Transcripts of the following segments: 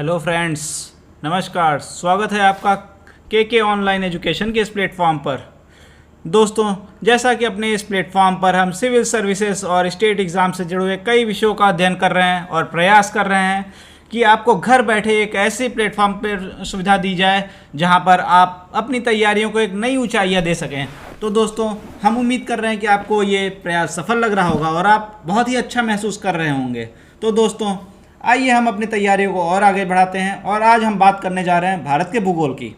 Hello friends, नमस्कार। स्वागत है आपका के ऑनलाइन एजुकेशन के इस प्लेटफॉर्म पर। दोस्तों, जैसा कि अपने इस प्लेटफॉर्म पर हम सिविल सर्विसेज और स्टेट एग्ज़ाम से जुड़े हुए कई विषयों का अध्ययन कर रहे हैं और प्रयास कर रहे हैं कि आपको घर बैठे एक ऐसे प्लेटफॉर्म पर सुविधा दी जाए जहां पर आप अपनी तैयारियों को एक नई ऊंचाइयां दे सकें। तो दोस्तों, हम उम्मीद कर रहे हैं कि आपको ये प्रयास सफल लग रहा होगा और आप बहुत ही अच्छा महसूस कर रहे होंगे। तो दोस्तों, आइए हम अपनी तैयारियों को और आगे बढ़ाते हैं और आज हम बात करने जा रहे हैं भारत के भूगोल की।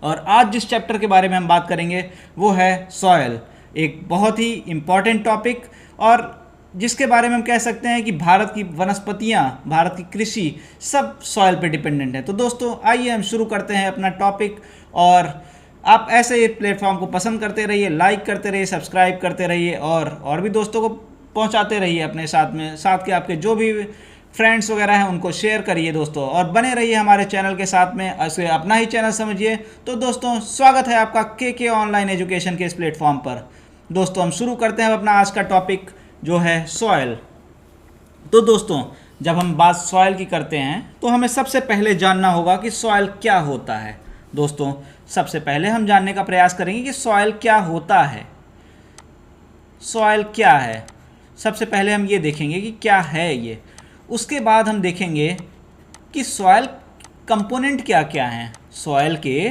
और आज जिस चैप्टर के बारे में हम बात करेंगे वो है सॉयल, एक बहुत ही इम्पॉर्टेंट टॉपिक और जिसके बारे में हम कह सकते हैं कि भारत की वनस्पतियां, भारत की कृषि सब सॉयल पे डिपेंडेंट है। तो दोस्तों, आइए हम शुरू करते हैं अपना टॉपिक। और आप ऐसे प्लेटफॉर्म को पसंद करते रहिए, लाइक करते रहिए, सब्सक्राइब करते रहिए और भी दोस्तों को पहुंचाते रहिए अपने साथ में। साथ के आपके जो भी फ्रेंड्स वगैरह हैं उनको शेयर करिए दोस्तों, और बने रहिए हमारे चैनल के साथ में, इसे अपना ही चैनल समझिए। तो दोस्तों, स्वागत है आपका के ऑनलाइन एजुकेशन के इस प्लेटफॉर्म पर। दोस्तों, हम शुरू करते हैं अपना आज का टॉपिक जो है सॉयल। तो दोस्तों, जब हम बात सॉयल की करते हैं तो हमें सबसे पहले जानना होगा कि सॉयल क्या होता है। दोस्तों, सबसे पहले हम जानने का प्रयास करेंगे कि सॉयल क्या होता है। सॉयल क्या है, सबसे पहले हम ये देखेंगे कि क्या है ये। उसके बाद हम देखेंगे कि सॉयल कंपोनेंट क्या क्या हैं, सॉयल के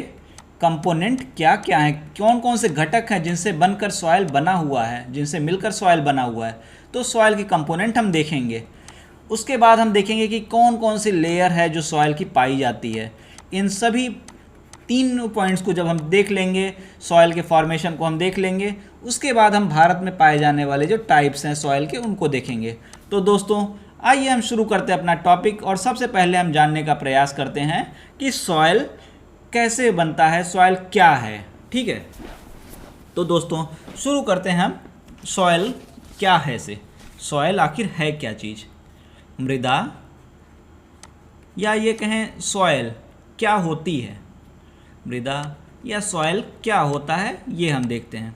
कंपोनेंट क्या क्या हैं, कौन कौन से घटक हैं जिनसे बनकर सॉयल बना हुआ है, जिनसे मिलकर सॉयल बना हुआ है। तो सॉयल के कंपोनेंट हम देखेंगे। उसके बाद हम देखेंगे कि कौन कौन सी लेयर है जो सॉयल की पाई जाती है। इन सभी 3 पॉइंट्स को जब हम देख लेंगे, सॉयल के फॉर्मेशन को हम देख लेंगे, उसके बाद हम भारत में पाए जाने वाले जो टाइप्स हैं सॉयल के उनको देखेंगे। तो दोस्तों, आइए हम शुरू करते हैं अपना टॉपिक और सबसे पहले हम जानने का प्रयास करते हैं कि सॉयल कैसे बनता है, सॉयल क्या है। ठीक है, तो दोस्तों शुरू करते हैं हम सॉयल क्या है से। सॉयल आखिर है क्या चीज़, मृदा, या ये कहें सॉयल क्या होती है, मृदा या सॉयल क्या होता है, ये हम देखते हैं।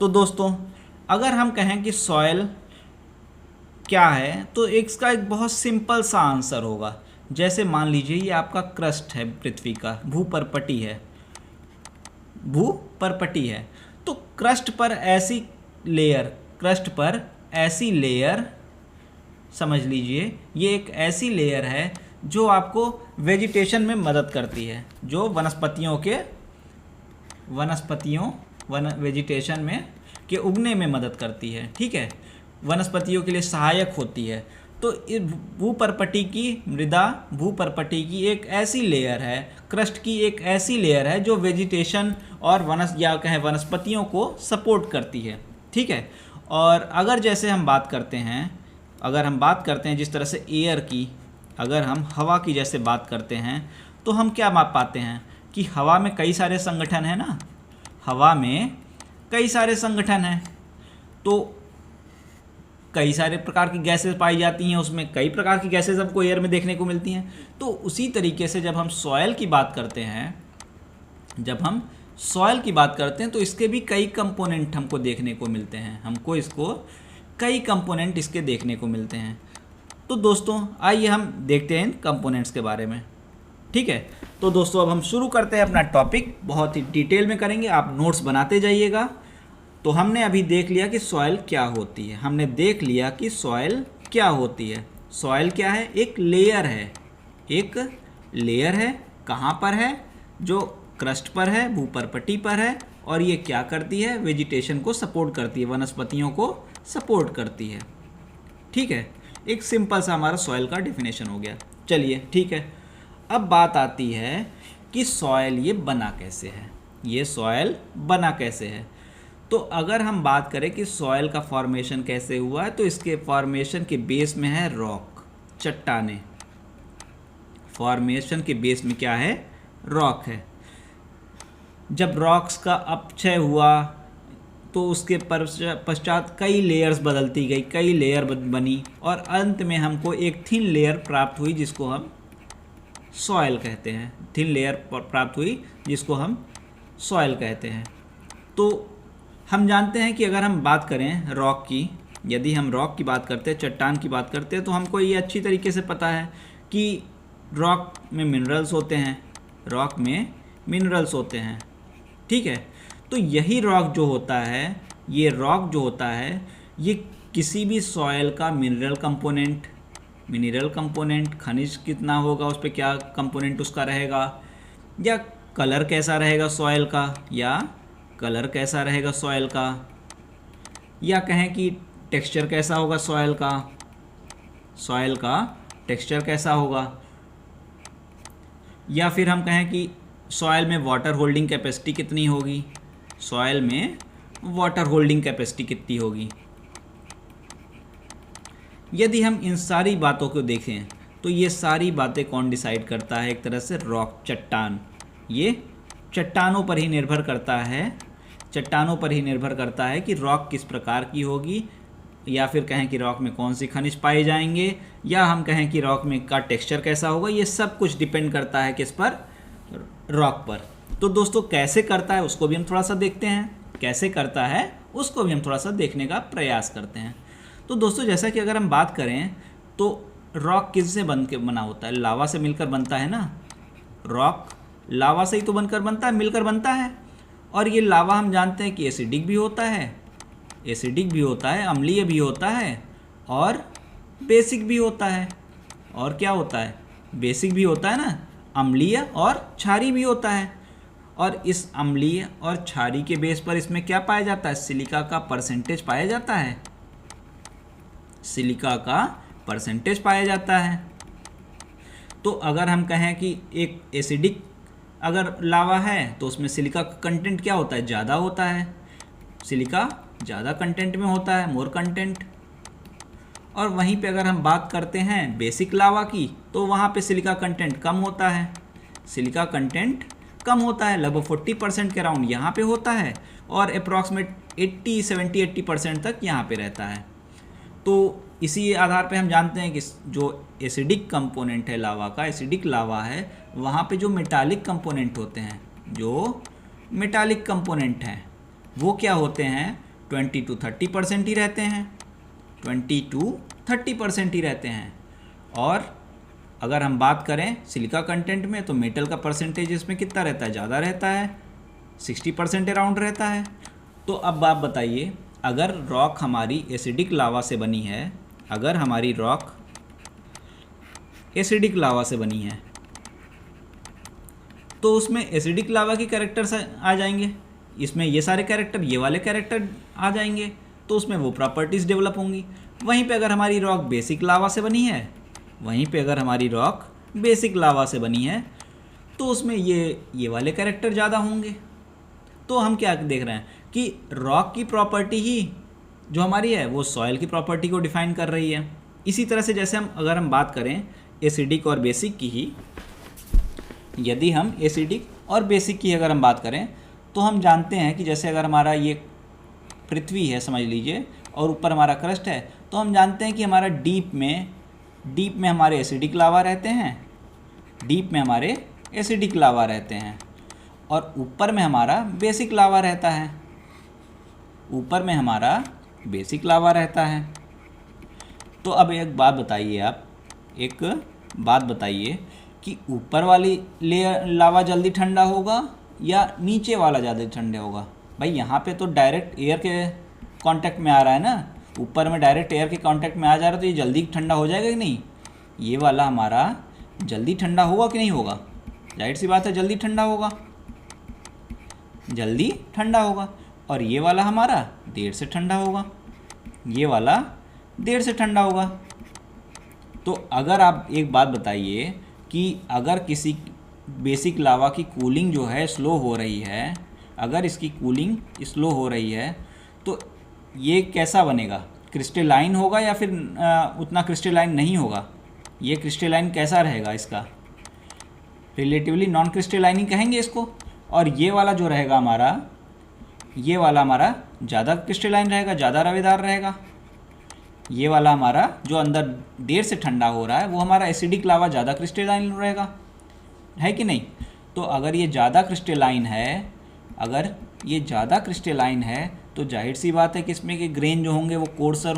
तो दोस्तों, अगर हम कहें कि सॉयल क्या है तो इसका एक बहुत सिंपल सा आंसर होगा। जैसे मान लीजिए ये आपका क्रस्ट है, पृथ्वी का भूपरपटी है, भूपरपटी है। तो क्रस्ट पर ऐसी लेयर समझ लीजिए, ये एक ऐसी लेयर है जो आपको वेजिटेशन में मदद करती है, जो वेजिटेशन में के उगने में मदद करती है। ठीक है, वनस्पतियों के लिए सहायक होती है। तो इस भूपरपटी की एक ऐसी लेयर है, क्रस्ट की एक ऐसी लेयर है जो वेजिटेशन और वनस्पतियों को सपोर्ट करती है। ठीक है, और अगर जैसे हम बात करते हैं जिस तरह से एयर की, अगर हम हवा की जैसे बात करते हैं तो हम क्या माप पाते हैं कि हवा में कई सारे संगठन हैं ना, हवा में कई सारे संगठन हैं। तो कई सारे प्रकार की गैसेस पाई जाती हैं, उसमें कई प्रकार की गैसेस हमको एयर में देखने को मिलती हैं। तो उसी तरीके से जब हम सॉयल की बात करते हैं तो इसके भी कई कंपोनेंट हमको देखने को मिलते हैं, कई कंपोनेंट इसके देखने को मिलते हैं। तो दोस्तों, आइए हम देखते हैं इन कंपोनेंट्स के बारे में। ठीक है, तो दोस्तों अब हम शुरू करते हैं अपना टॉपिक, बहुत ही डिटेल में करेंगे, आप नोट्स बनाते जाइएगा। तो हमने अभी देख लिया कि सॉयल क्या होती है। सॉयल क्या है, एक लेयर है। कहाँ पर है, जो क्रस्ट पर है, भूपरपटी पर है, और ये क्या करती है, वेजिटेशन को सपोर्ट करती है, वनस्पतियों को सपोर्ट करती है। ठीक है, एक सिंपल सा हमारा सॉयल का डेफिनेशन हो गया। चलिए ठीक है, अब बात आती है कि सॉयल ये बना कैसे है। तो अगर हम बात करें कि सॉयल का फॉर्मेशन कैसे हुआ है, तो इसके फॉर्मेशन के बेस में है रॉक, चट्टानें। फॉर्मेशन के बेस में क्या है, रॉक है। जब रॉक्स का अपक्षय हुआ तो उसके पश्चात कई लेयर्स बदलती गई, कई लेयर बनी और अंत में हमको एक थिन लेयर प्राप्त हुई जिसको हम सॉयल कहते हैं। तो हम जानते हैं कि अगर हम बात करें रॉक की, यदि हम रॉक की बात करते हैं, चट्टान की बात करते हैं, तो हमको ये अच्छी तरीके से पता है कि रॉक में मिनरल्स होते हैं, रॉक में मिनरल्स होते हैं, ठीक है। तो यही रॉक जो होता है, ये रॉक जो होता है, ये किसी भी सॉयल का मिनरल कंपोनेंट, खनिज कितना होगा, उस पर क्या कंपोनेंट उसका रहेगा, या कलर कैसा रहेगा सॉयल का, या कहें कि टेक्सचर कैसा होगा सॉयल का टेक्सचर कैसा होगा, या फिर हम कहें कि सॉयल में वाटर होल्डिंग कैपेसिटी कितनी होगी, कितनी होगी। यदि हम इन सारी बातों को देखें तो ये सारी बातें कौन डिसाइड करता है, एक तरह से रॉक, चट्टान। ये चट्टानों पर ही निर्भर करता है कि रॉक किस प्रकार की होगी, या फिर कहें कि रॉक में कौन सी खनिज पाए जाएंगे, या हम कहें कि रॉक में का टेक्सचर कैसा होगा। ये सब कुछ डिपेंड करता है किस पर, रॉक पर। तो दोस्तों कैसे करता है उसको भी हम थोड़ा सा देखते हैं, प्रयास करते हैं। तो दोस्तों जैसा कि अगर हम बात करें तो रॉक किससे बना होता है, लावा से मिलकर बनता है ना। रॉक लावा से ही तो मिलकर बनता है। और ये लावा हम जानते हैं कि एसिडिक भी होता है, अम्लीय भी होता है, और बेसिक भी होता है। और क्या होता है, बेसिक भी होता है ना, अम्लीय और क्षारीय भी होता है। और इस अम्लीय और क्षारीय के बेस पर इसमें क्या पाया जाता है, सिलिका का परसेंटेज पाया जाता है। तो अगर हम कहें कि एक एसिडिक अगर लावा है तो उसमें सिलिका का कंटेंट क्या होता है, ज़्यादा होता है, सिलिका ज़्यादा कंटेंट में होता है, मोर कंटेंट। और वहीं पे अगर हम बात करते हैं बेसिक लावा की, तो वहाँ पे सिलिका कंटेंट कम होता है, लगभग 40% के अराउंड यहाँ पे होता है, और अप्रॉक्सीमेट 70-80% तक यहाँ पे रहता है। तो इसी आधार पे हम जानते हैं कि जो एसिडिक कंपोनेंट है लावा का, एसिडिक लावा है, वहाँ पे जो मेटालिक कंपोनेंट होते हैं, वो क्या होते हैं, 20-30% ही रहते हैं। और अगर हम बात करें सिलिका कंटेंट में, तो मेटल का परसेंटेज इसमें कितना रहता है, ज़्यादा रहता है, 60% अराउंड रहता है। तो अब आप बताइए, अगर रॉक हमारी एसिडिक लावा से बनी है, तो उसमें एसिडिक लावा के कैरेक्टर्स आ जाएंगे, इसमें ये सारे कैरेक्टर, ये वाले कैरेक्टर आ जाएंगे, तो उसमें वो प्रॉपर्टीज़ डेवलप होंगी। वहीं पे अगर हमारी रॉक बेसिक लावा से बनी है, तो उसमें ये वाले कैरेक्टर ज़्यादा होंगे। तो हम क्या देख रहे हैं कि रॉक की प्रॉपर्टी ही जो हमारी है वो सॉइल की प्रॉपर्टी को डिफाइन कर रही है। इसी तरह से जैसे अगर हम बात करें एसिडिक और बेसिक की ही, यदि हम एसिडिक और बेसिक की अगर हम बात करें, तो हम जानते हैं कि जैसे अगर हमारा ये पृथ्वी है समझ लीजिए, और ऊपर हमारा क्रस्ट है, तो हम जानते हैं कि हमारा डीप में हमारे एसिडिक लावा रहते हैं, और ऊपर में हमारा बेसिक लावा रहता है। तो अब एक बात बताइए कि ऊपर वाली लेयर लावा जल्दी ठंडा होगा या नीचे वाला ज़्यादा ठंडा होगा। भाई यहाँ पे तो डायरेक्ट एयर के कांटेक्ट में आ रहा है ना, ऊपर में डायरेक्ट एयर के कांटेक्ट में आ जा रहा है, तो ये जल्दी ठंडा हो जाएगा कि नहीं, ये वाला हमारा जल्दी ठंडा होगा कि नहीं होगा, जाहिर सी बात है जल्दी ठंडा होगा। और ये वाला हमारा देर से ठंडा होगा। तो अगर आप एक बात बताइए कि अगर किसी बेसिक लावा की कूलिंग जो है स्लो हो रही है, अगर इसकी कूलिंग स्लो हो रही है, तो ये कैसा बनेगा, क्रिस्टलाइन होगा या फिर उतना क्रिस्टलाइन नहीं होगा। ये क्रिस्टलाइन कैसा रहेगा, इसका रिलेटिवली नॉन क्रिस्टलाइन ही कहेंगे इसको। और ये वाला जो रहेगा हमारा, ये वाला हमारा ज़्यादा क्रिस्टलाइन रहेगा, ज़्यादा रवेदार रहेगा। ये वाला हमारा जो अंदर देर से ठंडा हो रहा है, वो हमारा एसिडिक लावा ज़्यादा क्रिस्टलाइन रहेगा, है कि नहीं। तो अगर ये ज़्यादा क्रिस्टलाइन है, तो जाहिर सी बात है कि इसमें के ग्रेन जो होंगे वो कोर्सर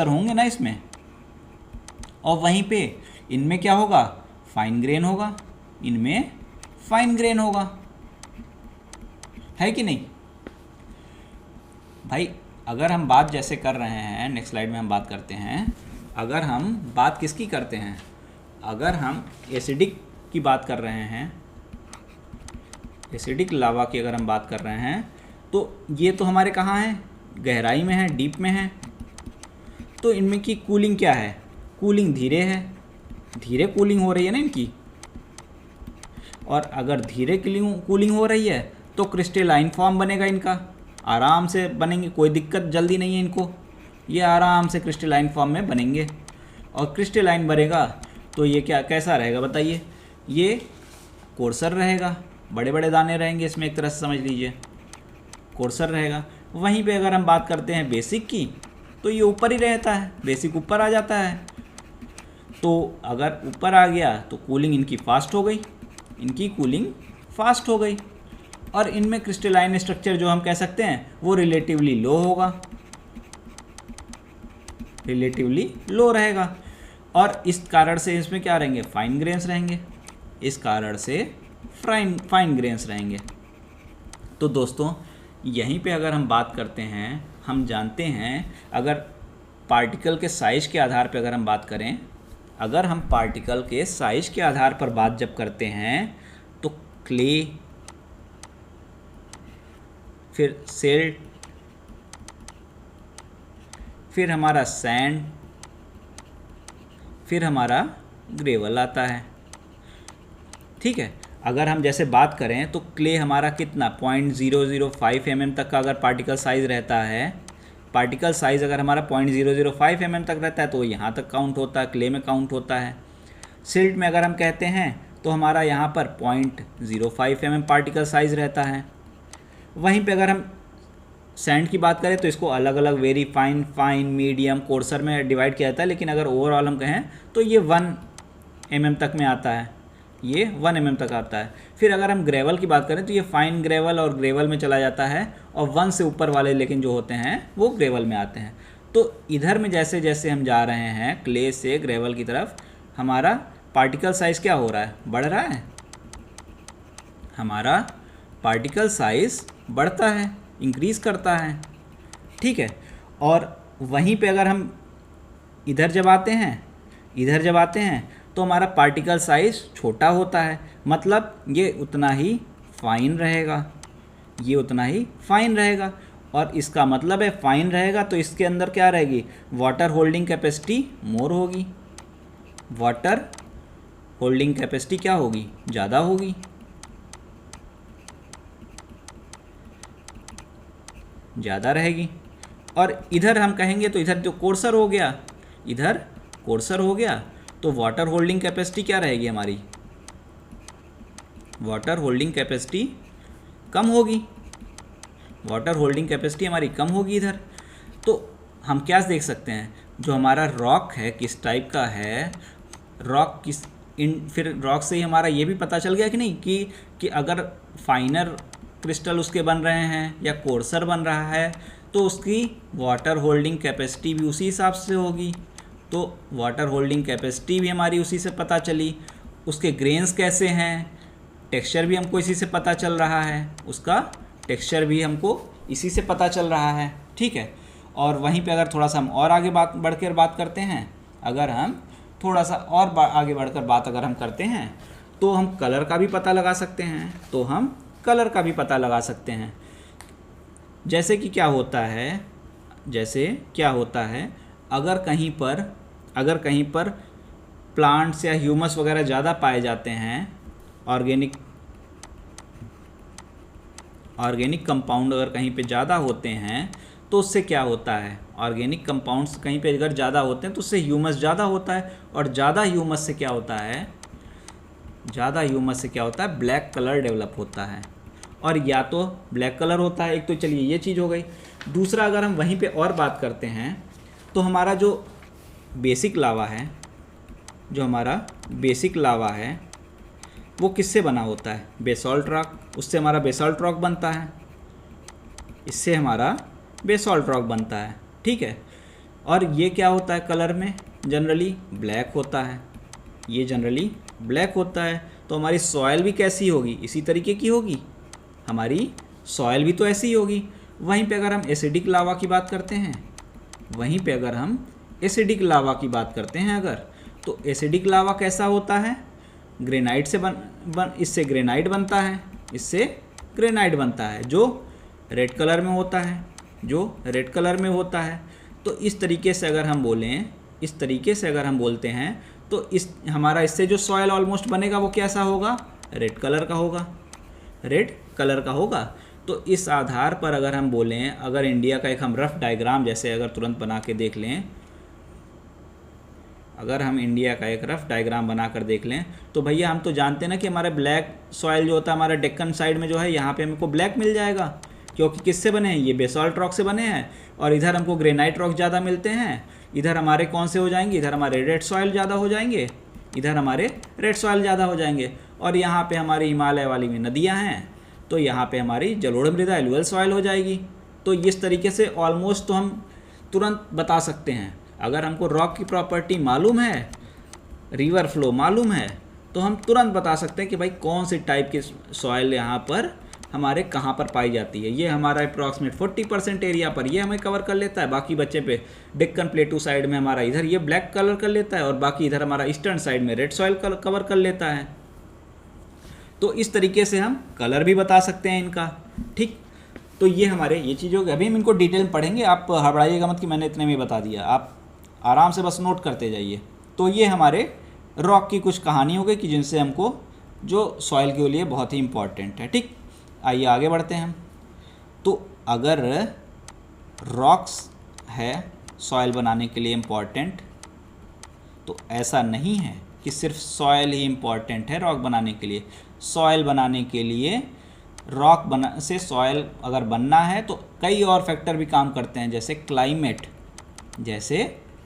होंगे ना इसमें। और वहीं पे इनमें क्या होगा, फाइन ग्रेन होगा, इनमें फाइन ग्रेन होगा, है कि नहीं भाई। अगर हम बात जैसे कर रहे हैं, नेक्स्ट स्लाइड में हम बात करते हैं, अगर हम बात किसकी करते हैं, अगर हम एसिडिक की बात कर रहे हैं, एसिडिक लावा की अगर हम बात कर रहे हैं, तो ये तो हमारे कहाँ है, गहराई में है, डीप में है। तो इनमें की कूलिंग क्या है, कूलिंग धीरे है, धीरे कूलिंग हो रही है ना इनकी। और अगर धीरे कूलिंग हो रही है तो क्रिस्टलाइन फॉर्म बनेगा इनका, आराम से बनेंगे, कोई दिक्कत जल्दी नहीं है इनको, ये आराम से क्रिस्टलाइन फॉर्म में बनेंगे। और क्रिस्टलाइन बनेगा तो ये क्या कैसा रहेगा बताइए, ये कोर्सर रहेगा, बड़े बड़े दाने रहेंगे इसमें, एक तरह से समझ लीजिए कोर्सर रहेगा। वहीं पे अगर हम बात करते हैं बेसिक की, तो ये ऊपर ही रहता है, बेसिक ऊपर आ जाता है। तो अगर ऊपर आ गया तो कूलिंग इनकी फास्ट हो गई, इनकी कूलिंग फास्ट हो गई। और इनमें क्रिस्टलाइन स्ट्रक्चर जो हम कह सकते हैं वो रिलेटिवली लो होगा, रिलेटिवली लो रहेगा। और इस कारण से इसमें क्या रहेंगे, फाइन ग्रेन्स रहेंगे, इस कारण से फाइन ग्रेन्स रहेंगे। तो दोस्तों यहीं पे अगर हम बात करते हैं, हम जानते हैं अगर पार्टिकल के साइज़ के आधार पर अगर हम बात करें, अगर हम पार्टिकल के साइज़ के आधार पर बात जब करते हैं तो क्ले, फिर सिल्ट, फिर हमारा सैंड, फिर हमारा ग्रेवल आता है, ठीक है। अगर हम जैसे बात करें तो क्ले हमारा कितना 0.005 mm तक का अगर पार्टिकल साइज़ रहता है, पार्टिकल साइज़ अगर हमारा 0.005 mm तक रहता है तो यहाँ तक काउंट होता है, क्ले में काउंट होता है। सिल्ट में अगर हम कहते हैं तो हमारा यहाँ पर 0.05 mm पार्टिकल साइज़ रहता है। वहीं पे अगर हम सैंड की बात करें तो इसको अलग अलग very fine, fine, medium, courser में डिवाइड किया जाता है, लेकिन अगर ओवरऑल हम कहें तो ये 1 mm तक में आता है, ये 1 mm तक आता है। फिर अगर हम ग्रेवल की बात करें तो ये फाइन ग्रेवल और ग्रेवल में चला जाता है, और 1 से ऊपर वाले लेकिन जो होते हैं वो ग्रेवल में आते हैं। तो इधर में जैसे जैसे हम जा रहे हैं क्ले से ग्रेवल की तरफ, हमारा पार्टिकल साइज़ क्या हो रहा है, बढ़ रहा है, हमारा पार्टिकल साइज़ बढ़ता है, इंक्रीज़ करता है, ठीक है। और वहीं पे अगर हम इधर जब आते हैं तो हमारा पार्टिकल साइज़ छोटा होता है, मतलब ये उतना ही फाइन रहेगा, ये उतना ही फाइन रहेगा। और इसका मतलब है फाइन रहेगा तो इसके अंदर क्या रहेगी, वाटर होल्डिंग कैपेसिटी मोर होगी, वाटर होल्डिंग कैपेसिटी क्या होगी, ज़्यादा होगी, ज़्यादा रहेगी। और इधर हम कहेंगे तो इधर जो कोर्सर हो गया, इधर कोर्सर हो गया तो वाटर होल्डिंग कैपेसिटी क्या रहेगी हमारी, वाटर होल्डिंग कैपेसिटी कम होगी, वाटर होल्डिंग कैपेसिटी हमारी कम होगी इधर। तो हम क्या देख सकते हैं, जो हमारा रॉक है किस टाइप का है, रॉक किस फिर रॉक से ही हमारा ये भी पता चल गया कि नहीं कि अगर फाइनर क्रिस्टल उसके बन रहे हैं या कोर्सर बन रहा है तो उसकी वाटर होल्डिंग कैपेसिटी भी उसी हिसाब से होगी। तो वाटर होल्डिंग कैपेसिटी भी हमारी उसी से पता चली, उसके ग्रेन्स कैसे हैं, टेक्सचर भी हमको इसी से पता चल रहा है, उसका टेक्सचर भी हमको इसी से पता चल रहा है, ठीक है। और वहीं पे अगर थोड़ा सा हम और आगे बढ़कर बात करते हैं, अगर हम थोड़ा सा और आगे बढ़कर बात अगर हम करते हैं तो हम कलर का भी पता लगा सकते हैं, तो हम कलर का भी पता लगा सकते हैं। जैसे कि क्या होता है अगर कहीं पर प्लांट्स या ह्यूमस वगैरह ज़्यादा पाए जाते हैं, ऑर्गेनिक कंपाउंड अगर कहीं पे ज़्यादा होते हैं तो उससे क्या होता है, ऑर्गेनिक कंपाउंड्स कहीं पे अगर ज़्यादा होते हैं तो उससे ह्यूमस ज़्यादा होता है, और ज़्यादा ह्यूमस से क्या होता है, ब्लैक कलर डेवलप होता है। और या तो ब्लैक कलर होता है, एक तो चलिए ये चीज़ हो गई। दूसरा अगर हम वहीं पे और बात करते हैं तो हमारा जो बेसिक लावा है वो किससे बना होता है, बेसॉल्ट रॉक, उससे हमारा बेसॉल्ट रॉक बनता है, इससे हमारा बेसॉल्ट रॉक बनता है, ठीक है। और ये क्या होता है कलर में, जनरली ब्लैक होता है, ये जनरली ब्लैक होता है। तो हमारी सॉइल भी कैसी होगी, इसी तरीके की होगी, हमारी सॉइल भी तो ऐसी ही होगी। वहीं पे अगर हम एसिडिक लावा की बात करते हैं, वहीं पे अगर हम एसिडिक लावा की बात करते हैं अगर, तो एसिडिक लावा कैसा होता है, ग्रेनाइट से इससे ग्रेनाइट बनता है, इससे ग्रेनाइट बनता है जो रेड कलर में होता है, जो रेड कलर में होता है। तो इस तरीके से अगर हम बोलें, इस तरीके से अगर हम बोलते हैं तो इस हमारा इससे जो सॉयल ऑलमोस्ट बनेगा वो कैसा होगा, रेड कलर का होगा, रेड कलर का होगा। तो इस आधार पर अगर हम बोलें, अगर इंडिया का एक हम रफ डायग्राम जैसे अगर तुरंत बना के देख लें, अगर हम इंडिया का एक रफ डायग्राम बनाकर देख लें तो भैया हम तो जानते हैं ना कि हमारे ब्लैक सॉइल जो होता है हमारे डेक्कन साइड में जो है, यहाँ पे हमको ब्लैक मिल जाएगा, क्योंकि किससे बने हैं, ये बेसाल्ट रॉक से बने हैं। और इधर हमको ग्रेनाइट रॉक ज़्यादा मिलते हैं, इधर हमारे कौन से हो जाएंगे, इधर हमारे रेड सॉइल ज़्यादा हो जाएंगे, इधर हमारे रेड सॉइल ज़्यादा हो जाएंगे। और यहाँ पे हमारी हिमालय वाली में नदियाँ हैं, तो यहाँ पे हमारी जलोढ़ मृदा एलुअल सॉइल हो जाएगी। तो इस तरीके से ऑलमोस्ट तो हम तुरंत बता सकते हैं। अगर हमको रॉक की प्रॉपर्टी मालूम है, रिवर फ्लो मालूम है, तो हम तुरंत बता सकते हैं कि भाई कौन सी टाइप की सॉइल यहाँ पर हमारे कहाँ पर पाई जाती है। ये हमारा अप्रॉक्सीमेट 40% एरिया पर ये हमें कवर कर लेता है, बाकी बच्चे पे डेक्कन प्लेटू साइड में हमारा इधर ये ब्लैक कलर कर लेता है, और बाकी इधर हमारा ईस्टर्न साइड में रेड सॉइल कवर कर लेता है। तो इस तरीके से हम कलर भी बता सकते हैं इनका, ठीक। तो ये हमारे ये चीज़ों के, अभी हम इनको डिटेल में पढ़ेंगे, आप हड़बड़ाइएगा मत कि मैंने इतने में बता दिया, आप आराम से बस नोट करते जाइए। तो ये हमारे रॉक की कुछ कहानी हो गई कि जिनसे हमको जो सॉइल के लिए बहुत ही इम्पॉर्टेंट है, ठीक। आइए आगे बढ़ते हैं हम। तो अगर रॉक्स है सॉइल बनाने के लिए इम्पॉर्टेंट, तो ऐसा नहीं है कि सिर्फ सॉइल ही इम्पॉर्टेंट है रॉक बनाने के लिए। सॉइल बनाने के लिए रॉक से सॉइल अगर बनना है तो कई और फैक्टर भी काम करते हैं, जैसे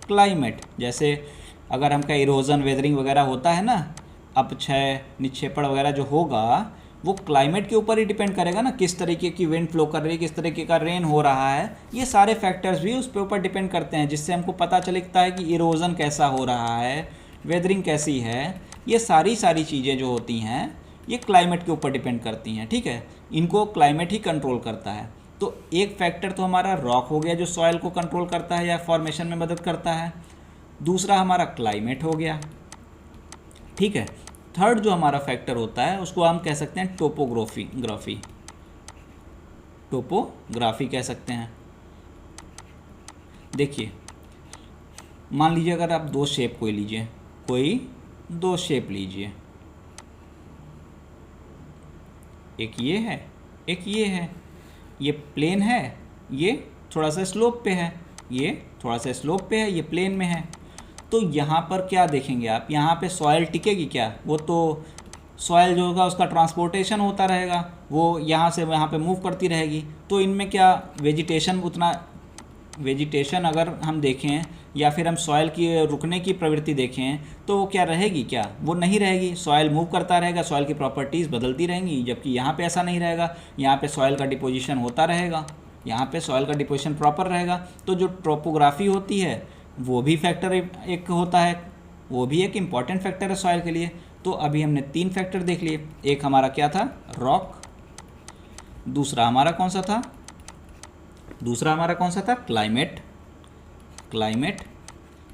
क्लाइमेट, जैसे अगर हमका इरोजन वेदरिंग वगैरह होता है ना, अपक्षय निक्षेपण वगैरह जो होगा वो क्लाइमेट के ऊपर ही डिपेंड करेगा ना, किस तरीके की विंड फ्लो कर रही है, किस तरीके का रेन हो रहा है, ये सारे फैक्टर्स भी उस पे ऊपर डिपेंड करते हैं, जिससे हमको पता चलता है कि इरोजन कैसा हो रहा है, वेदरिंग कैसी है। ये सारी चीज़ें जो होती हैं ये क्लाइमेट के ऊपर डिपेंड करती हैं, ठीक है। इनको क्लाइमेट ही कंट्रोल करता है। तो एक फैक्टर तो हमारा रॉक हो गया जो सॉइल को कंट्रोल करता है या फॉर्मेशन में मदद करता है, दूसरा हमारा क्लाइमेट हो गया, ठीक है। थर्ड जो हमारा फैक्टर होता है उसको हम कह सकते हैं टोपोग्राफी कह सकते हैं। देखिए, मान लीजिए अगर आप दो शेप कोई दो शेप लीजिए, एक ये है, एक ये है, ये प्लेन है, ये थोड़ा सा स्लोप पे है, ये थोड़ा सा स्लोप पे है, ये प्लेन में है। तो यहाँ पर क्या देखेंगे आप, यहाँ पे सॉइल टिकेगी क्या, वो तो सॉइल जो होगा उसका ट्रांसपोर्टेशन होता रहेगा, वो यहाँ से वहाँ पे मूव करती रहेगी। तो इनमें क्या वेजिटेशन अगर हम देखें या फिर हम सॉइल की रुकने की प्रवृत्ति देखें तो वो क्या रहेगी, क्या वो नहीं रहेगी, सॉइल मूव करता रहेगा, सॉइल की प्रॉपर्टीज़ बदलती रहेंगी। जबकि यहाँ पे ऐसा नहीं रहेगा, यहाँ पे सॉइल का डिपोजिशन होता रहेगा, यहाँ पे सॉइल का डिपोजिशन प्रॉपर रहेगा। तो जो टोपोग्राफी होती है वो भी फैक्टर एक होता है, वो भी एक इम्पॉर्टेंट फैक्टर है सॉइल के लिए। तो अभी हमने 3 फैक्टर देख लिए, एक हमारा क्या था, रॉक, दूसरा हमारा कौन सा था, क्लाइमेट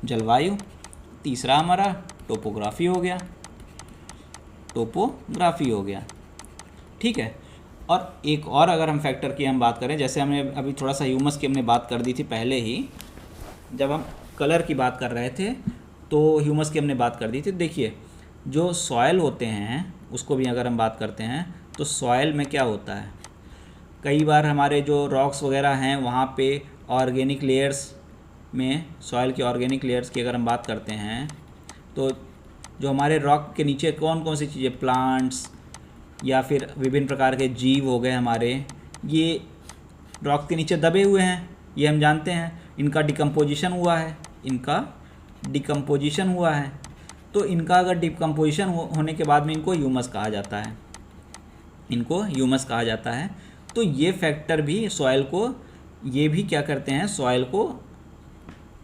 जलवायु, तीसरा हमारा टोपोग्राफी हो गया, ठीक है। और एक और अगर हम फैक्टर की हम बात करें, जैसे हमने अभी थोड़ा सा ह्यूमस की हमने बात कर दी थी पहले ही, जब हम कलर की बात कर रहे थे तो ह्यूमस की हमने बात कर दी थी। देखिए, जो सॉयल होते हैं उसको भी अगर हम बात करते हैं तो सॉयल में क्या होता है, कई बार हमारे जो रॉक्स वगैरह हैं वहाँ पे ऑर्गेनिक लेयर्स में, सॉयल की ऑर्गेनिक लेयर्स की अगर हम बात करते हैं तो जो हमारे रॉक के नीचे कौन कौन सी चीज़ें, प्लांट्स या फिर विभिन्न प्रकार के जीव हो गए हमारे, ये रॉक के नीचे दबे हुए हैं, ये हम जानते हैं। इनका डिकम्पोजिशन हुआ है, तो इनका अगर डिकम्पोजिशन होने के बाद में इनको ह्यूमस कहा जाता है। तो ये फैक्टर भी सॉइल को, ये भी क्या करते हैं, सॉइल को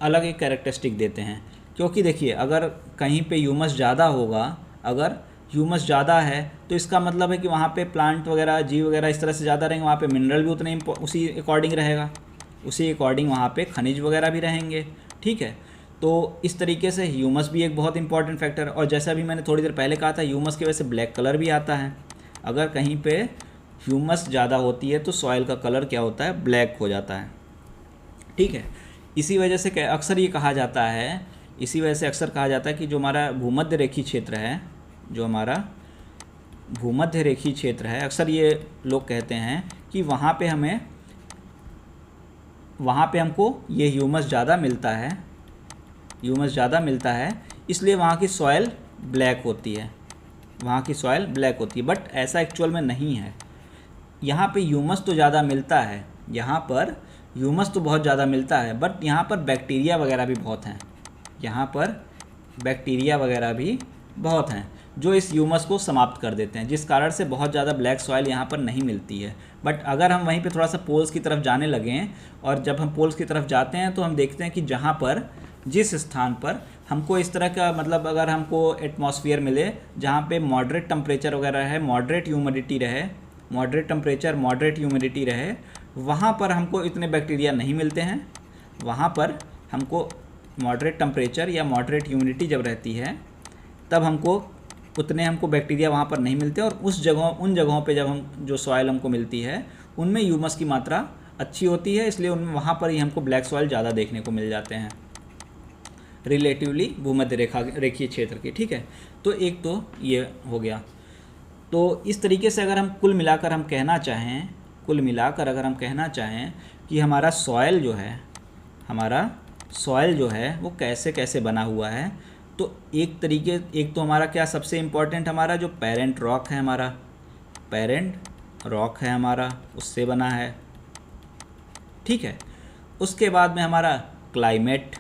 अलग एक कैरेक्टरिस्टिक देते हैं क्योंकि देखिए अगर कहीं पे ह्यूमस ज़्यादा होगा, अगर ह्यूमस ज़्यादा है तो इसका मतलब है कि वहाँ पे प्लांट वगैरह जीव वगैरह इस तरह से ज़्यादा रहेंगे, वहाँ पे मिनरल भी उतने उसी अकॉर्डिंग रहेगा, उसी अकॉर्डिंग वहाँ पे खनिज वगैरह भी रहेंगे। ठीक है, तो इस तरीके से ह्यूमस भी एक बहुत इंपॉर्टेंट फैक्टर है। और जैसा अभी मैंने थोड़ी देर पहले कहा था, ह्यूमस की वजह से ब्लैक कलर भी आता है। अगर कहीं पे ह्यूमस ज़्यादा होती है तो सॉइल का कलर क्या होता है, ब्लैक हो जाता है। ठीक है, इसी वजह से अक्सर ये कहा जाता है, इसी वजह से अक्सर कहा जाता है कि जो हमारा भूमध्य रेखीय क्षेत्र है, जो हमारा भूमध्य रेखीय क्षेत्र है, अक्सर ये लोग कहते हैं कि वहाँ पे हमको ये ह्यूमस ज़्यादा मिलता है, ह्यूमस ज़्यादा मिलता है, इसलिए वहाँ की सॉइल ब्लैक होती है, वहाँ की सॉइल ब्लैक होती है। बट ऐसा एक्चुअल में नहीं है। यहाँ पे ह्यूमस तो ज़्यादा मिलता है, यहाँ पर ह्यूमस तो बहुत ज़्यादा मिलता है, बट यहाँ पर बैक्टीरिया वगैरह भी बहुत हैं, यहाँ पर बैक्टीरिया वगैरह भी बहुत हैं जो इस ह्यूमस को समाप्त कर देते हैं, जिस कारण से बहुत ज़्यादा ब्लैक सॉइल यहाँ पर नहीं मिलती है। बट अगर हम वहीं पे थोड़ा सा पोल्स की तरफ जाने लगें, और जब हम पोल्स की तरफ जाते हैं तो हम देखते हैं कि जहाँ पर जिस स्थान पर हमको इस तरह का मतलब अगर हमको एटमॉस्फेयर मिले जहाँ पे मॉडरेट टेम्परेचर वगैरह है, मॉडरेट ह्यूमिडिटी रहे, मॉडरेट टेम्परेचर मॉडरेट ह्यूमिडिटी रहे, वहाँ पर हमको इतने बैक्टीरिया नहीं मिलते हैं। वहाँ पर हमको मॉडरेट टेम्परेचर या मॉडरेट ह्यूमिडिटी जब रहती है तब हमको बैक्टीरिया वहाँ पर नहीं मिलते। और उन जगहों पे जब हम जो सॉइल हमको मिलती है उनमें ह्यूमस की मात्रा अच्छी होती है, इसलिए वहाँ पर ही हमको ब्लैक सॉइल ज़्यादा देखने को मिल जाते हैं रिलेटिवली भूमध्य रेखीय क्षेत्र की। ठीक है, तो एक तो ये हो गया। तो इस तरीके से अगर हम कुल मिलाकर अगर हम कहना चाहें कि हमारा सॉइल जो है वो कैसे कैसे बना हुआ है, तो एक तो हमारा क्या सबसे इम्पोर्टेंट हमारा जो पेरेंट रॉक है हमारा उससे बना है। ठीक है, उसके बाद में हमारा क्लाइमेट,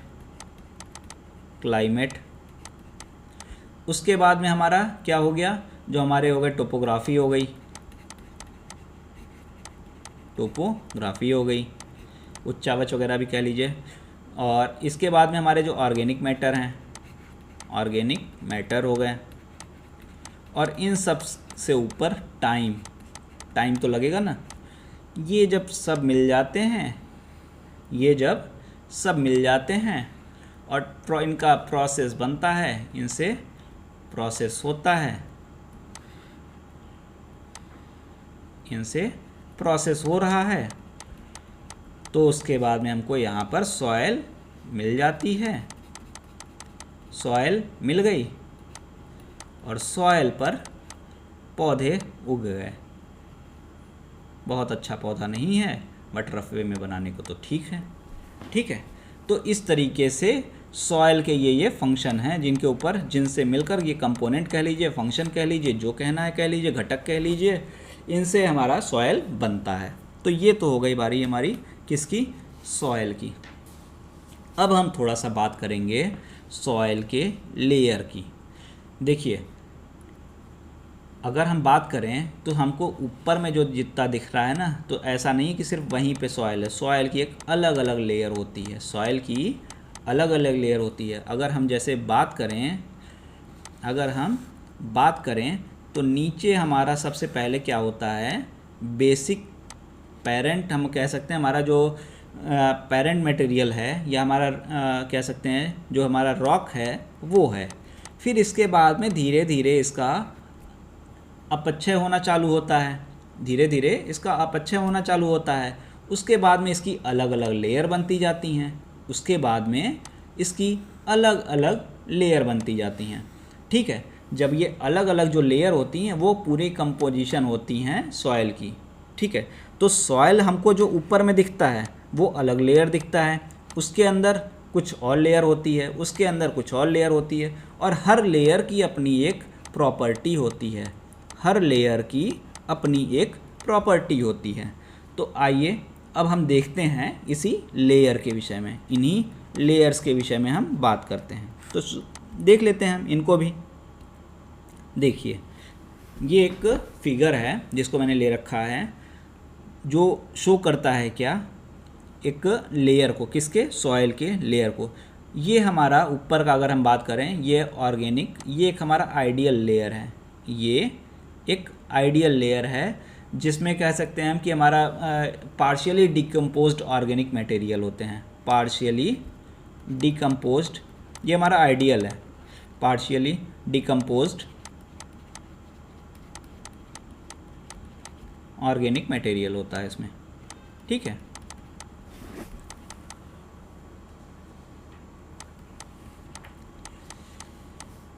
उसके बाद में हमारा क्या हो गया, जो हमारे हो गए टोपोग्राफी हो गई, उच्चावच वगैरह भी कह लीजिए। और इसके बाद में हमारे जो ऑर्गेनिक मैटर हो गए। और इन सब से ऊपर टाइम तो लगेगा ना। ये जब सब मिल जाते हैं और इनका प्रोसेस बनता है, इनसे प्रोसेस होता है, इनसे प्रोसेस हो रहा है, तो उसके बाद में हमको यहाँ पर सॉइल मिल जाती है। सॉइल मिल गई और सॉइल पर पौधे उग गए। बहुत अच्छा पौधा नहीं है बट रफ वे में बनाने को तो ठीक है। तो इस तरीके से सॉइल के ये फंक्शन हैं जिनसे मिलकर ये कंपोनेंट कह लीजिए, फंक्शन कह लीजिए, जो कहना है कह लीजिए, घटक कह लीजिए, इनसे हमारा सॉइल बनता है। तो ये तो हो गई बारी हमारी किसकी, सॉइल की। अब हम थोड़ा सा बात करेंगे सॉइल के लेयर की। देखिए अगर हम बात करें तो हमको ऊपर में जो जितना दिख रहा है ना, तो ऐसा नहीं कि सिर्फ वहीं पे सॉइल है। सॉइल की एक अलग अलग लेयर होती है। अगर हम जैसे बात करें तो नीचे हमारा सबसे पहले क्या होता है, बेसिक पेरेंट हम कह सकते हैं, हमारा जो पेरेंट मटेरियल है या हमारा कह सकते हैं जो हमारा रॉक है वो है। फिर इसके बाद में धीरे धीरे इसका अपक्षय होना चालू होता है। उसके बाद में इसकी अलग अलग लेयर बनती जाती हैं। ठीक है, जब ये अलग अलग जो लेयर होती हैं वो पूरी कंपोजिशन होती हैं सॉइल की। ठीक है, तो सॉइल हमको जो ऊपर में दिखता है वो अलग लेयर दिखता है, उसके अंदर कुछ और लेयर होती है, उसके अंदर कुछ और लेयर होती है, और हर लेयर की अपनी एक प्रॉपर्टी होती है। तो आइए अब हम देखते हैं इसी लेयर के विषय में, इन्हीं लेयर्स के विषय में हम बात करते हैं। तो देख लेते हैं हम इनको भी। देखिए ये एक फिगर है जिसको मैंने ले रखा है, जो शो करता है क्या, एक लेयर को, किसके, सॉइल के लेयर को। ये हमारा ऊपर का अगर हम बात करें, ये ऑर्गेनिक, ये एक हमारा आइडियल लेयर है, ये एक आइडियल लेयर है जिसमें कह सकते हैं हम कि हमारा पार्शियली डिकम्पोज्ड ऑर्गेनिक मटेरियल होते हैं, पार्शियली डिकम्पोज्ड, ये हमारा आइडियल है, पार्शियली डिकम्पोज्ड ऑर्गेनिक मटेरियल होता है इसमें, ठीक है।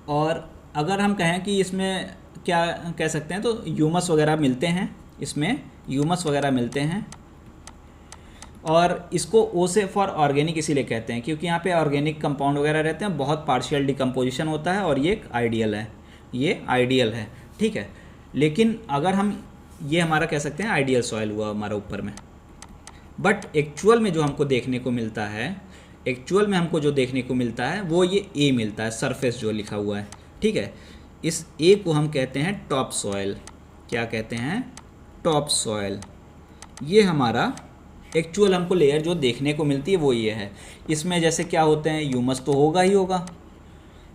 और अगर हम कहें कि इसमें क्या कह सकते हैं, तो ह्यूमस वगैरह मिलते हैं, इसमें ह्यूमस वगैरह मिलते हैं, और इसको ओ से फॉर ऑर्गेनिक इसीलिए कहते हैं क्योंकि यहाँ पे ऑर्गेनिक कंपाउंड वगैरह रहते हैं, बहुत पार्शियल डिकम्पोजिशन होता है, और ये एक आइडियल है, ये आइडियल है, ठीक है। लेकिन अगर हम, ये हमारा कह सकते हैं आइडियल सॉइल हुआ हमारा ऊपर में, बट एक्चुअल में जो हमको देखने को मिलता है, एक्चुअल में हमको जो देखने को मिलता है वो ये ए मिलता है, सरफेस जो लिखा हुआ है, ठीक है। इस ए को हम कहते हैं टॉप सॉइल, क्या कहते हैं, टॉप सॉइल। ये हमारा एक्चुअल हमको लेयर जो देखने को मिलती है वो ये है। इसमें जैसे क्या होते हैं, ह्यूमस तो होगा ही होगा,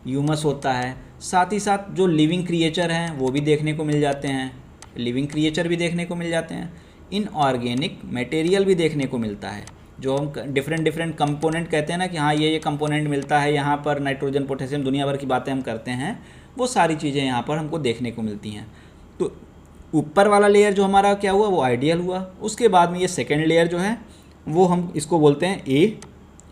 ह्यूमस होता है, साथ ही साथ जो लिविंग क्रिएचर हैं वो भी देखने को मिल जाते हैं, लिविंग क्रिएचर भी देखने को मिल जाते हैं, इनऑर्गेनिक मटेरियल भी देखने को मिलता है, जो हम डिफरेंट कंपोनेंट कहते हैं ना कि हाँ ये कंपोनेंट मिलता है यहाँ पर, नाइट्रोजन पोटेशियम दुनिया भर की बातें हम करते हैं, वो सारी चीज़ें यहाँ पर हमको देखने को मिलती हैं। तो ऊपर वाला लेयर जो हमारा क्या हुआ, वो आइडियल हुआ। उसके बाद में ये सेकेंड लेयर जो है वो हम इसको बोलते हैं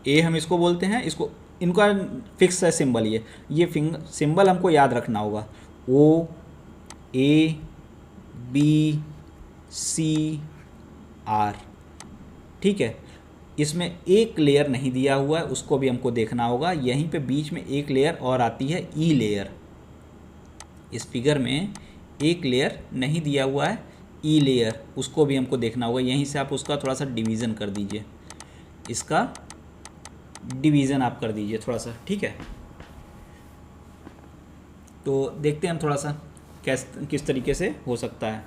ए हम इसको बोलते हैं, इसको, इनका फिक्स है सिंबल, ये सिंबल हमको याद रखना होगा, ओ ए बी सी आर, ठीक है। इसमें एक लेयर नहीं दिया हुआ है, उसको भी हमको देखना होगा। यहीं पे बीच में एक लेयर और आती है, ई लेयर, इस फिगर में एक लेयर नहीं दिया हुआ है, ई लेयर, उसको भी हमको देखना होगा। यहीं से आप उसका थोड़ा सा डिवीज़न कर दीजिए, इसका डिवीज़न आप कर दीजिए थोड़ा सा, ठीक है। तो देखते हैं हम थोड़ा सा किस तरीके से हो सकता है।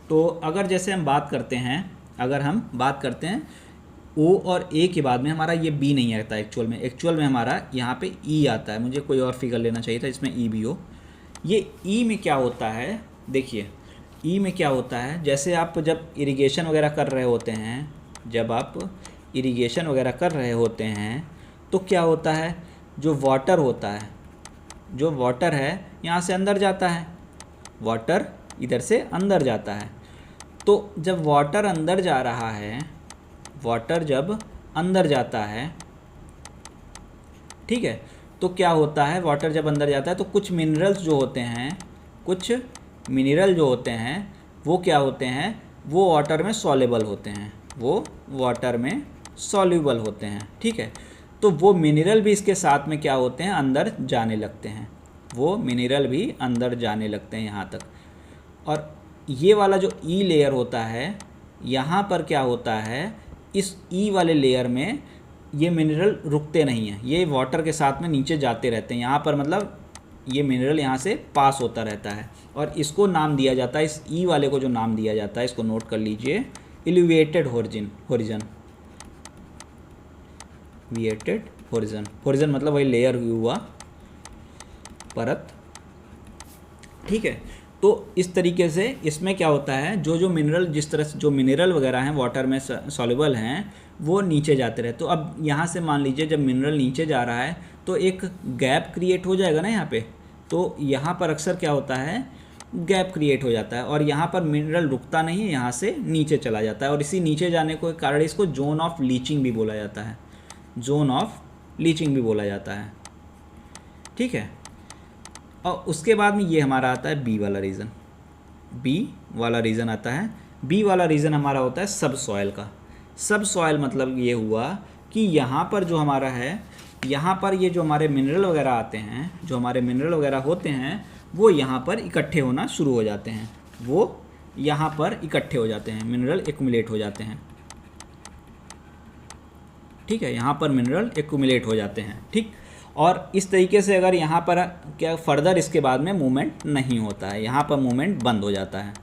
तो अगर जैसे हम बात करते हैं, अगर हम बात करते हैं ओ और ए के बाद में हमारा ये बी नहीं आता एक्चुअल में हमारा यहाँ पे ई आता है। मुझे कोई और फिगर लेना चाहिए था इसमें ई भी हो। ये ई में क्या होता है, देखिए ई में क्या होता है, जैसे आप जब इरिगेशन वगैरह कर रहे होते हैं, जब आप इरिगेशन वगैरह कर रहे होते हैं तो क्या होता है, जो वाटर होता है, जो वाटर है यहाँ से अंदर जाता है, वाटर इधर से अंदर जाता है। तो जब वाटर अंदर जा रहा है, वाटर जब अंदर जाता है, ठीक है, तो क्या होता है, वाटर जब अंदर जाता है तो कुछ मिनरल्स जो होते हैं, कुछ मिनरल जो होते हैं वो क्या होते हैं, वो वाटर में सॉल्युबल होते हैं, वो वाटर में सॉल्युबल होते हैं, ठीक है। तो वो मिनरल भी इसके साथ में क्या होते हैं, अंदर जाने लगते हैं, वो मिनरल भी अंदर जाने लगते हैं यहाँ तक। और ये वाला जो ई लेयर होता है, यहाँ पर क्या होता है, इस ई वाले लेयर में ये मिनरल रुकते नहीं हैं, ये वाटर के साथ में नीचे जाते रहते हैं। यहाँ पर मतलब ये मिनरल यहाँ से पास होता रहता है, और इसको नाम दिया जाता है, इस ई वाले को जो नाम दिया जाता है, इसको नोट कर लीजिए, एलिवेटेड होरिजन, एलिवेटेड होरिजन मतलब वही लेयर हुआ, परत, ठीक है। तो इस तरीके से इसमें क्या होता है, जो मिनरल, जिस तरह से जो मिनरल वगैरह हैं वाटर में सॉल्युबल हैं, वो नीचे जाते रहे। तो अब यहाँ से मान लीजिए जब मिनरल नीचे जा रहा है तो एक गैप क्रिएट हो जाएगा ना यहाँ पे, तो यहाँ पर अक्सर क्या होता है, गैप क्रिएट हो जाता है, और यहाँ पर मिनरल रुकता नहीं है, यहाँ से नीचे चला जाता है। और इसी नीचे जाने के कारण इसको जोन ऑफ लीचिंग भी बोला जाता है, जोन ऑफ लीचिंग भी बोला जाता है, ठीक है। और उसके बाद में ये हमारा आता है बी वाला रीजन, बी वाला रीजन आता है। बी वाला रीजन हमारा होता है सब सॉइल का। सब सॉइल मतलब ये हुआ कि यहाँ पर जो हमारा है, यहाँ पर ये जो हमारे मिनरल वगैरह आते हैं, जो हमारे मिनरल वगैरह होते हैं, वो यहाँ पर इकट्ठे होना शुरू हो जाते हैं, वो यहाँ पर इकट्ठे हो जाते हैं, मिनरल एक्युमुलेट हो जाते हैं, ठीक है। यहाँ पर मिनरल एक्युमुलेट हो जाते हैं, ठीक। और इस तरीके से अगर यहाँ पर क्या फर्दर इसके बाद में मूवमेंट नहीं होता है, यहाँ पर मूवमेंट बंद हो जाता है,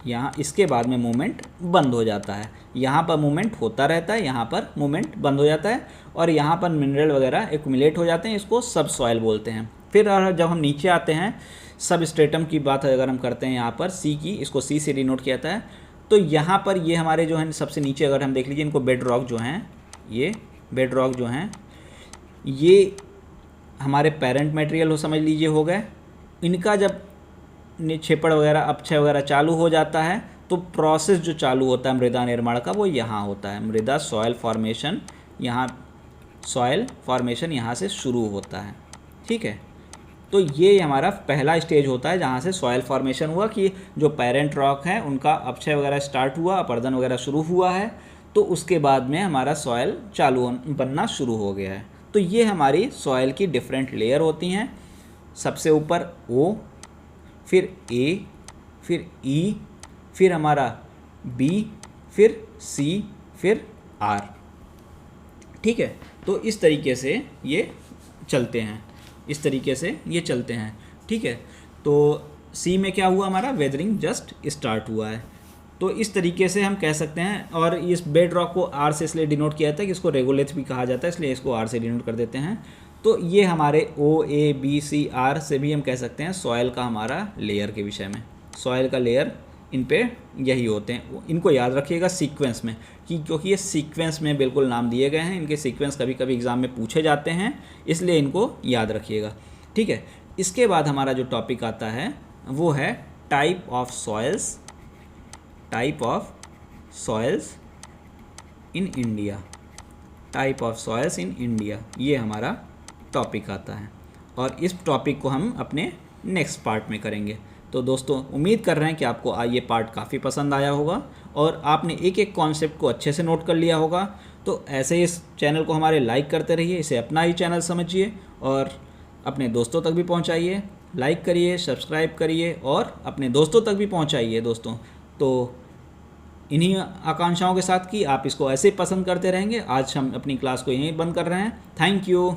यहाँ इसके बाद में मूवमेंट बंद हो जाता है। यहाँ पर मूवमेंट होता रहता है, यहाँ पर मूवमेंट बंद हो जाता है और यहाँ पर मिनरल वगैरह एक्यूमुलेट हो जाते हैं, इसको सब सॉइल बोलते हैं। फिर जब हम नीचे आते हैं, सब स्ट्रेटम की बात अगर हम करते हैं यहाँ पर सी की, इसको सी से डिनोट किया जाता है। तो यहाँ पर ये हमारे जो हैं सबसे नीचे अगर हम देख लीजिए, इनको बेड रॉक जो हैं, ये बेड रॉक जो हैं ये हमारे पेरेंट मटेरियल हो समझ लीजिए हो गए। इनका जब निक्षेपण वगैरह अपक्षय वगैरह चालू हो जाता है तो प्रोसेस जो चालू होता है मृदा निर्माण का वो यहाँ होता है। मृदा सॉयल फॉर्मेशन, यहाँ सॉयल फॉर्मेशन यहाँ से शुरू होता है। ठीक है, तो ये हमारा पहला स्टेज होता है जहाँ से सॉयल फॉर्मेशन हुआ कि जो पेरेंट रॉक है उनका अपक्षय वगैरह स्टार्ट हुआ, अपर्दन वगैरह शुरू हुआ है, तो उसके बाद में हमारा सॉयल चालू बनना शुरू हो गया है। तो ये हमारी सॉयल की डिफरेंट लेयर होती हैं। सबसे ऊपर ओ, फिर ए, फिर ई, फिर हमारा बी, फिर सी, फिर आर। ठीक है, तो इस तरीके से ये चलते हैं, इस तरीके से ये चलते हैं। ठीक है, तो सी में क्या हुआ, हमारा वेदरिंग जस्ट स्टार्ट हुआ है। तो इस तरीके से हम कह सकते हैं। और इस बेड रॉक को आर से इसलिए डिनोट किया जाता है कि इसको रेगोलिथ भी कहा जाता है, इसलिए इसको आर से डिनोट कर देते हैं। तो ये हमारे ओ, ए, बी, सी, आर से भी हम कह सकते हैं सॉयल का हमारा लेयर के विषय में। सॉयल का लेयर इन पे यही होते हैं। इनको याद रखिएगा सीक्वेंस में, क्योंकि ये सीक्वेंस में बिल्कुल नाम दिए गए हैं। इनके सीक्वेंस कभी कभी एग्ज़ाम में पूछे जाते हैं, इसलिए इनको याद रखिएगा। ठीक है, इसके बाद हमारा जो टॉपिक आता है वो है type of soils, type of soils in India, type of soils in India, ये हमारा टॉपिक आता है। और इस टॉपिक को हम अपने नेक्स्ट पार्ट में करेंगे। तो दोस्तों उम्मीद कर रहे हैं कि आपको ये पार्ट काफ़ी पसंद आया होगा और आपने एक एक कॉन्सेप्ट को अच्छे से नोट कर लिया होगा। तो ऐसे इस चैनल को हमारे लाइक करते रहिए, इसे अपना ही चैनल समझिए और अपने दोस्तों तक भी पहुंचाइए। लाइक करिए, सब्सक्राइब करिए और अपने दोस्तों तक भी पहुंचाइए दोस्तों। तो इन्हीं आकांक्षाओं के साथ कि आप इसको ऐसे पसंद करते रहेंगे। आज हम अपनी क्लास को यहीं बंद कर रहे हैं। Thank you.